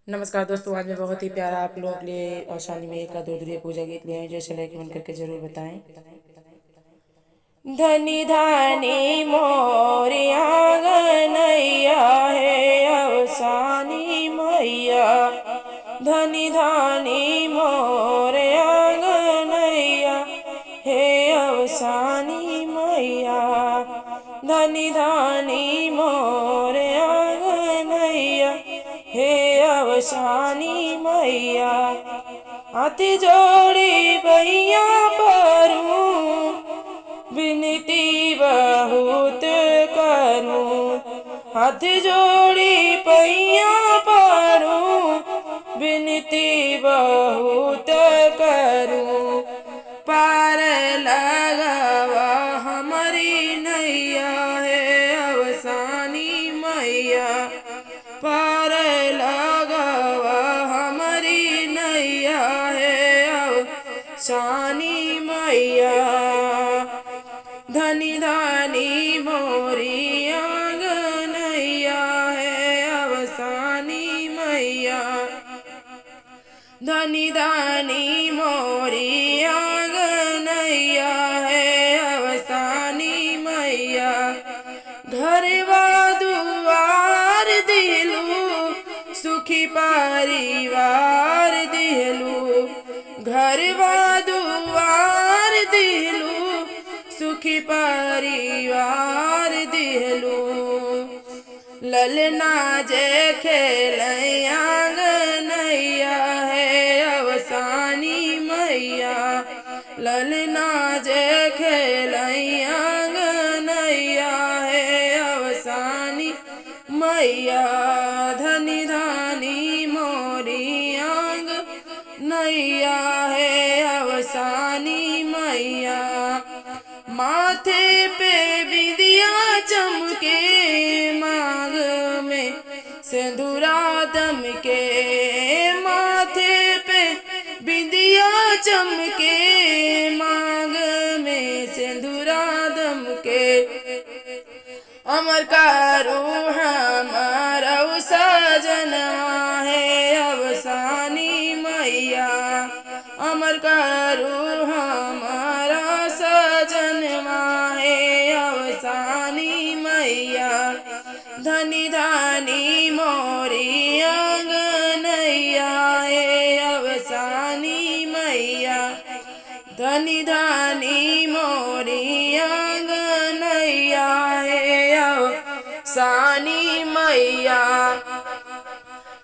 नमस्कार दोस्तों, आज मैं बहुत ही प्यारा आप लोगों के लिए और शादी में एक अधूरी पूजा गीत ले आए, जैसे लाइक कमेंट करके जरूर बताएं। धनी धानी मोरिया गनैया है अवसानी मैया। धनी धानी मोरिया गनैया है अवसानी मैया। धनी धानी मोरिया गनैया हे अवसानी मैया। हाथी जोड़ी भैया परूं विनती बहुत करूं। हाथ जोड़ी पैया परूं विनती बहुत करूं। पार लगावा हमारी नैया है अवसानी मैया। पार लगावा हमारी नैया है अवसानी मैया। धनी धानी मोरी आंगनैया है अवसानी मैया। धनी धानी मोरी आंगनैया है अवसानी मैया। घरवा दुआर दिलू सुखी परिवार दिलू। घरवा दुआर दिलू सुखी परिवार दिलू। ललना जे खेल आंगनैया है अवसानी मैया। ललना जे खेल आंगनैया है अवसानी मैया। धनी धानी मोरी आंगनैया है अवसानी मैया। माथे पे बिंदिया चमके मांग में सिंदूरा दमके। माथे पे बिंदिया चमके मांग में सिंदूरा दमके। अमर कारू हमारा सजना है अवसानी मैया। अमर कारू हमारा सजनवा है अवसानी मैया। धनी धानी मोरी आंगनैया है अवसानी मैया। धनी धानी मोरी आंगनैया है अवसानी मैया।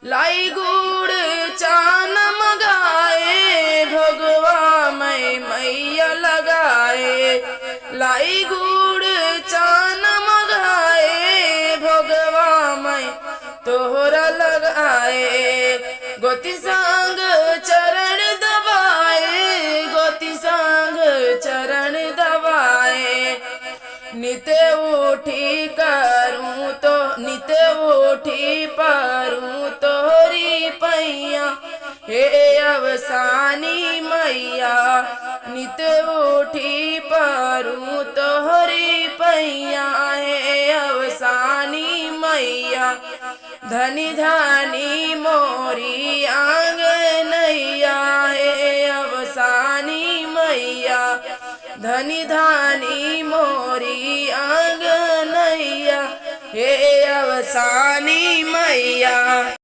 लाई गुड़ चानम गाए भगवा मैं मैया लगाए। लाई गुड़ चानम गाए भगवा मैं तोहरा लगाए। गोती संग चरण दबाए। गोती संग चरण दबाए। निते उठी करूं तो निते उठी परूं तोहरी पैया हे अवसानी मैया। नित उठी परूं तोहरी पैया हे अवसानी मैया। धनी धानी मोरी आंगनैया है अवसानी मैया। धनी धानी मोरी आंगनैया हे अवसानी मैया।